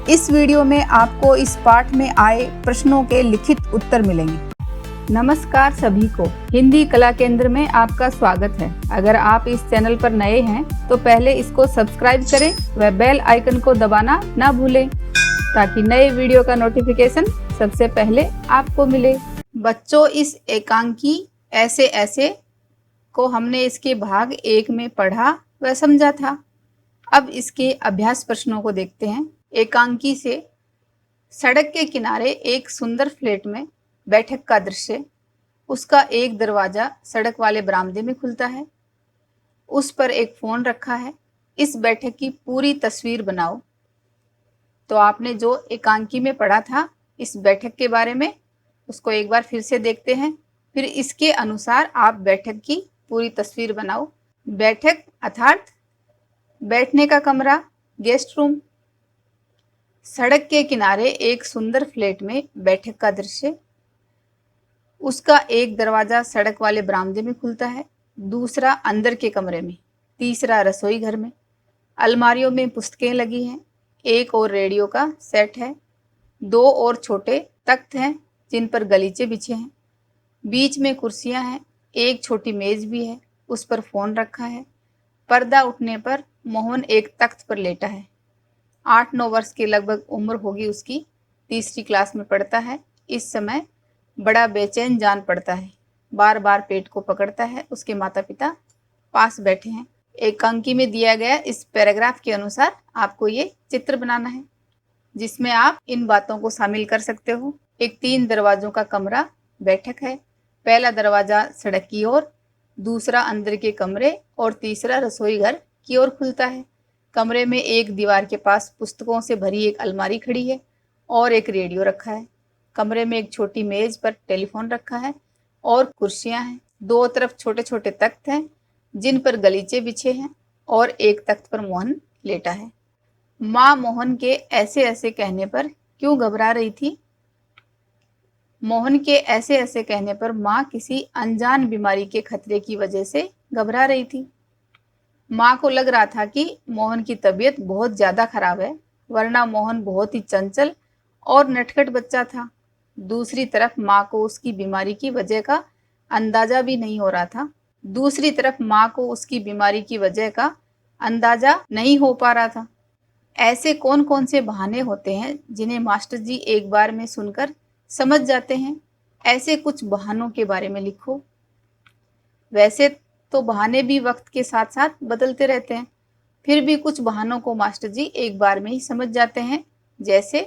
इस वीडियो में आपको इस पाठ में आए प्रश्नों के लिखित उत्तर मिलेंगे। नमस्कार सभी को, हिंदी कला केंद्र में आपका स्वागत है। अगर आप इस चैनल पर नए हैं तो पहले इसको सब्सक्राइब करें व बेल आइकन को दबाना ना भूलें ताकि नए वीडियो का नोटिफिकेशन सबसे पहले आपको मिले। बच्चों, इस एकांकी ऐसे ऐसे को हमने इसके भाग 1 में पढ़ा व समझा था। अब इसके अभ्यास प्रश्नों को देखते हैं। एकांकी से सड़क के किनारे एक सुंदर फ्लैट में बैठक का दृश्य। उसका एक दरवाजा सड़क वाले बरामदे में खुलता है। उस पर एक फोन रखा है। इस बैठक की पूरी तस्वीर बनाओ। तो आपने जो एकांकी में पढ़ा था इस बैठक के बारे में, उसको एक बार फिर से देखते हैं। फिर इसके अनुसार आप बैठक की पूरी तस्वीर बनाओ। बैठक अर्थात बैठने का कमरा, गेस्ट रूम। सड़क के किनारे एक सुंदर फ्लैट में बैठक का दृश्य। उसका एक दरवाजा सड़क वाले बरामदे में खुलता है, दूसरा अंदर के कमरे में, तीसरा रसोई घर में। अलमारियों में पुस्तकें लगी हैं, एक और रेडियो का सेट है, 2 और छोटे तख्त हैं जिन पर गलीचे बिछे हैं। बीच में कुर्सियां हैं, एक छोटी मेज भी है, उस पर फोन रखा है। पर्दा उठने पर मोहन एक तख्त पर लेटा है। 8-9 वर्ष की लगभग उम्र होगी उसकी, तीसरी क्लास में पढ़ता है। इस समय बड़ा बेचैन जान पड़ता है, बार बार पेट को पकड़ता है। उसके माता पिता पास बैठे हैं। एकांकी में दिया गया इस पैराग्राफ के अनुसार आपको ये चित्र बनाना है जिसमें आप इन बातों को शामिल कर सकते हो। एक 3 दरवाजों का कमरा बैठक है। पहला दरवाजा सड़क की ओर, दूसरा अंदर के कमरे और तीसरा रसोई घर की ओर खुलता है। कमरे में एक दीवार के पास पुस्तकों से भरी एक अलमारी खड़ी है और एक रेडियो रखा है। कमरे में एक छोटी मेज पर टेलीफोन रखा है और कुर्सियां हैं। 2 तरफ छोटे छोटे तख्त हैं जिन पर गलीचे बिछे हैं और एक तख्त पर मोहन लेटा है। माँ मोहन के ऐसे ऐसे कहने पर क्यों घबरा रही थी? मोहन के ऐसे ऐसे कहने पर माँ किसी अनजान बीमारी के खतरे की वजह से घबरा रही थी। माँ को लग रहा था कि मोहन की तबीयत बहुत ज्यादा खराब है, वरना मोहन बहुत ही चंचल और नटखट बच्चा था। दूसरी तरफ माँ को उसकी बीमारी की वजह का अंदाजा भी नहीं हो रहा था। दूसरी तरफ माँ को उसकी बीमारी की वजह का अंदाजा नहीं हो पा रहा था। ऐसे कौन कौन से बहाने होते हैं जिन्हें मास्टर जी एक बार में सुनकर समझ जाते हैं? ऐसे कुछ बहानों के बारे में लिखो। वैसे तो बहाने भी वक्त के साथ साथ बदलते रहते हैं, फिर भी कुछ बहानों को मास्टर जी एक बार में ही समझ जाते हैं। जैसे,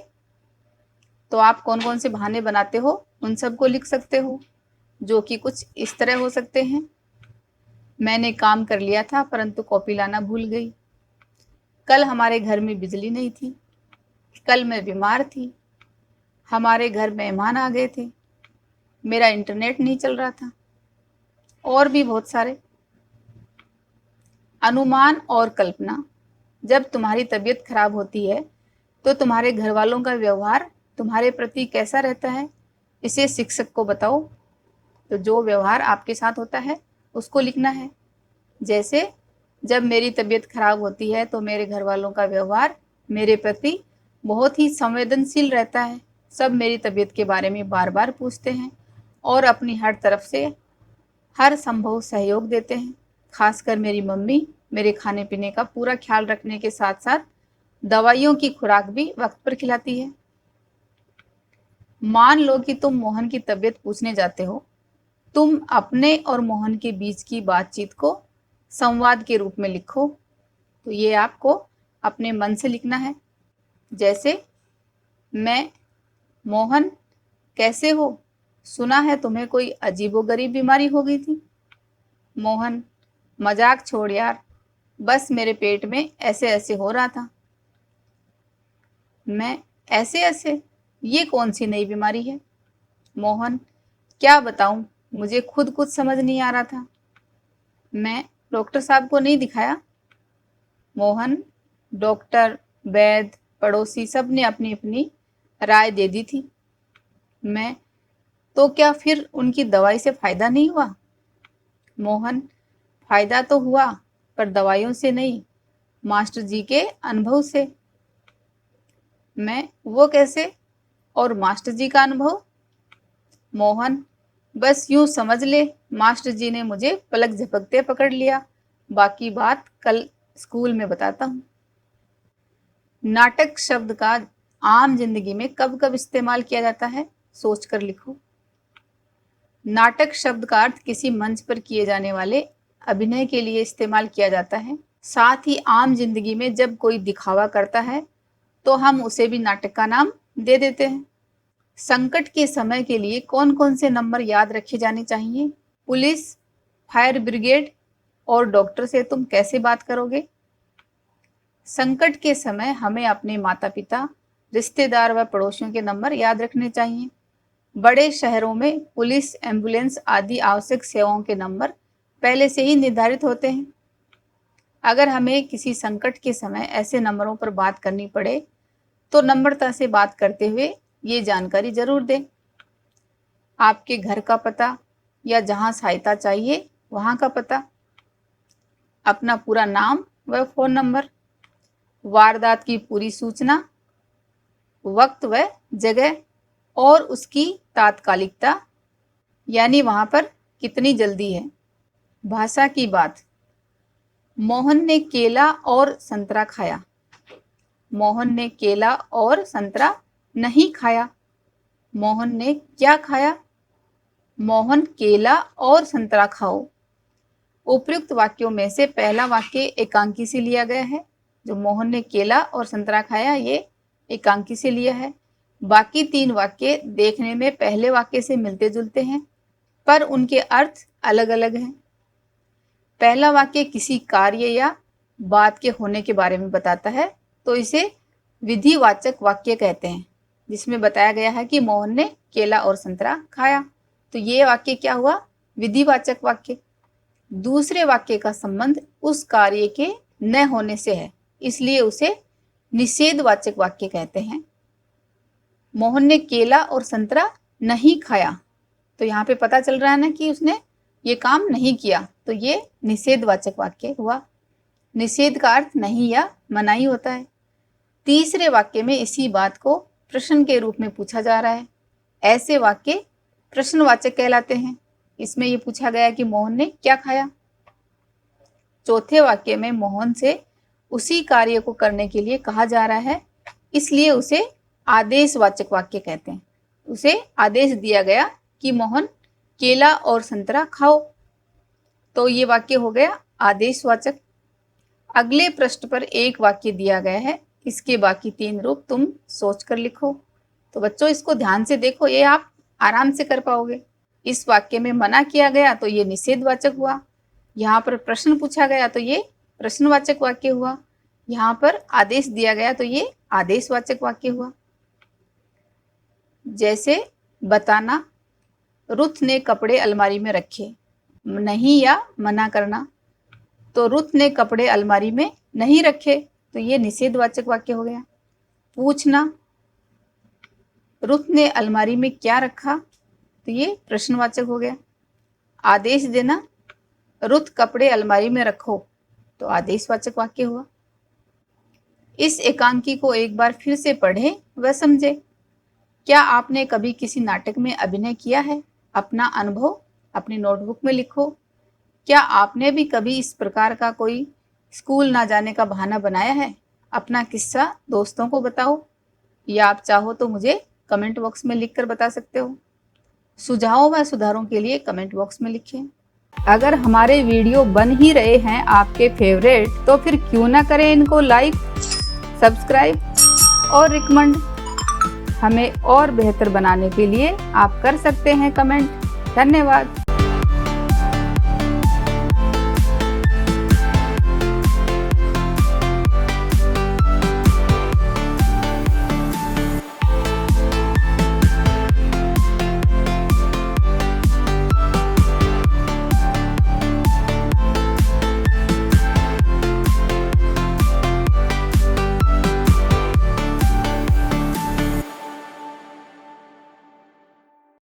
तो आप कौन कौन से बहाने बनाते हो उन सबको लिख सकते हो, जो कि कुछ इस तरह हो सकते हैं। मैंने काम कर लिया था परंतु कॉपी लाना भूल गई। कल हमारे घर में बिजली नहीं थी। कल मैं बीमार थी। हमारे घर मेहमान आ गए थे। मेरा इंटरनेट नहीं चल रहा था। और भी बहुत सारे। अनुमान और कल्पना। जब तुम्हारी तबीयत खराब होती है तो तुम्हारे घर वालों का व्यवहार तुम्हारे प्रति कैसा रहता है, इसे शिक्षक को बताओ। तो जो व्यवहार आपके साथ होता है उसको लिखना है। जैसे, जब मेरी तबीयत खराब होती है तो मेरे घर वालों का व्यवहार मेरे प्रति बहुत ही संवेदनशील रहता है। सब मेरी तबीयत के बारे में बार बार पूछते हैं और अपनी हर तरफ से हर संभव सहयोग देते हैं। खासकर मेरी मम्मी मेरे खाने पीने का पूरा ख्याल रखने के साथ साथ दवाइयों की खुराक भी वक्त पर खिलाती है। मान लो कि तुम मोहन की तबीयत पूछने जाते हो। तुम अपने और मोहन के बीच की बातचीत को संवाद के रूप में लिखो। तो ये आपको अपने मन से लिखना है। जैसे, मैं, मोहन, कैसे हो? सुना है तुम्हें कोई अजीबोगरीब बीमारी हो गई थी। मोहन, मजाक छोड़ यार, बस मेरे पेट में ऐसे ऐसे हो रहा था। मैं, ऐसे ऐसे? ये कौन सी नई बीमारी है? मोहन, क्या बताऊं, मुझे खुद कुछ समझ नहीं आ रहा था। मैं, डॉक्टर साहब को नहीं दिखाया? मोहन, डॉक्टर, वैद्य, पड़ोसी सब ने अपनी अपनी राय दे दी थी। मैं, तो क्या फिर उनकी दवाई से फायदा नहीं हुआ? मोहन, फायदा तो हुआ पर दवाइयों से नहीं, मास्टर जी के अनुभव से। मैं, वो कैसे? और मास्टर जी का अनुभव? मोहन, बस यूं समझ ले, मास्टर जी ने मुझे पलक झपकते पकड़ लिया, बाकी बात कल स्कूल में बताता हूँ। नाटक शब्द का आम जिंदगी में कब कब इस्तेमाल किया जाता है, सोचकर लिखो। नाटक शब्द का अर्थ किसी मंच पर किए जाने वाले अभिनय के लिए इस्तेमाल किया जाता है। साथ ही आम जिंदगी में जब कोई दिखावा करता है तो हम उसे भी नाटक का नाम दे देते हैं। संकट के समय के लिए कौन कौन से नंबर याद रखे जाने चाहिए? पुलिस, फायर ब्रिगेड और डॉक्टर से तुम कैसे बात करोगे? संकट के समय हमें अपने माता पिता, रिश्तेदार व पड़ोसियों के नंबर याद रखने चाहिए। बड़े शहरों में पुलिस, एम्बुलेंस आदि आवश्यक सेवाओं के नंबर पहले से ही निर्धारित होते हैं। अगर हमें किसी संकट के समय ऐसे नंबरों पर बात करनी पड़े तो नम्रता से बात करते हुए ये जानकारी जरूर दें। आपके घर का पता या जहां सहायता चाहिए वहां का पता, अपना पूरा नाम व फोन नंबर, वारदात की पूरी सूचना, वक्त व जगह और उसकी तात्कालिकता, यानी वहां पर कितनी जल्दी है। भाषा की बात, मोहन ने केला और संतरा खाया। मोहन ने केला और संतरा नहीं खाया। मोहन ने क्या खाया? मोहन केला और संतरा खाओ। उपयुक्त वाक्यों में से पहला वाक्य एकांकी से लिया गया है। जो मोहन ने केला और संतरा खाया, ये एकांकी से लिया है। बाकी तीन वाक्य देखने में पहले वाक्य से मिलते जुलते हैं, पर उनके अर्थ अलग अलग हैं। पहला वाक्य किसी कार्य या बात के होने के बारे में बताता है, तो इसे विधिवाचक वाक्य कहते हैं, जिसमें बताया गया है कि मोहन ने केला और संतरा खाया। तो ये वाक्य क्या हुआ? विधिवाचक वाक्य। दूसरे वाक्य का संबंध उस कार्य के न होने से है, इसलिए उसे निषेधवाचक वाक्य कहते हैं। मोहन ने केला और संतरा नहीं खाया, तो यहाँ पे पता चल रहा है ना कि उसने ये काम नहीं किया, तो ये निषेधवाचक वाक्य हुआ। निषेध का अर्थ नहीं या मनाही होता है। तीसरे वाक्य में इसी बात को प्रश्न के रूप में पूछा जा रहा है। ऐसे वाक्य प्रश्नवाचक कहलाते हैं। इसमें ये पूछा गया कि मोहन ने क्या खाया। चौथे वाक्य में मोहन से उसी कार्य को करने के लिए कहा जा रहा है, इसलिए उसे आदेशवाचक वाक्य कहते हैं। उसे आदेश दिया गया कि मोहन केला और संतरा खाओ, तो ये वाक्य हो गया आदेशवाचक। अगले पृष्ठ पर एक वाक्य दिया गया है, इसके बाकी तीन रूप तुम सोचकर लिखो। तो बच्चों इसको ध्यान से देखो, ये आप आराम से कर पाओगे। इस वाक्य में मना किया गया तो ये निषेधवाचक हुआ। यहाँ पर प्रश्न पूछा गया तो ये प्रश्नवाचक वाक्य हुआ। यहाँ पर आदेश दिया गया तो ये आदेशवाचक वाक्य हुआ। जैसे बताना, रुथ ने कपड़े अलमारी में रखे। नहीं या मना करना, तो रुथ ने कपड़े अलमारी में नहीं रखे, तो ये निषेधवाचक वाक्य हो गया। पूछना, रुथ ने अलमारी में क्या रखा, तो ये प्रश्नवाचक हो गया। आदेश देना, रुथ कपड़े अलमारी में रखो, तो आदेशवाचक वाक्य हुआ। इस एकांकी को एक बार फिर से पढ़ें व समझें। क्या आपने कभी किसी नाटक में अभिनय किया है? अपना अनुभव अपनी नोटबुक में लिखो। क्या आपने भी कभी इस प्रकार का कोई स्कूल ना जाने का बहाना बनाया है? अपना किस्सा दोस्तों को बताओ, या आप चाहो तो मुझे कमेंट बॉक्स में लिखकर बता सकते हो। सुझावों व सुधारों के लिए कमेंट बॉक्स में लिखें। अगर हमारे वीडियो बन ही रहे हैं आपके फेवरेट, तो फिर क्यों ना करें इनको लाइक, सब्सक्राइब और रिकमेंड। हमें और बेहतर बनाने के लिए आप कर सकते हैं कमेंट। धन्यवाद।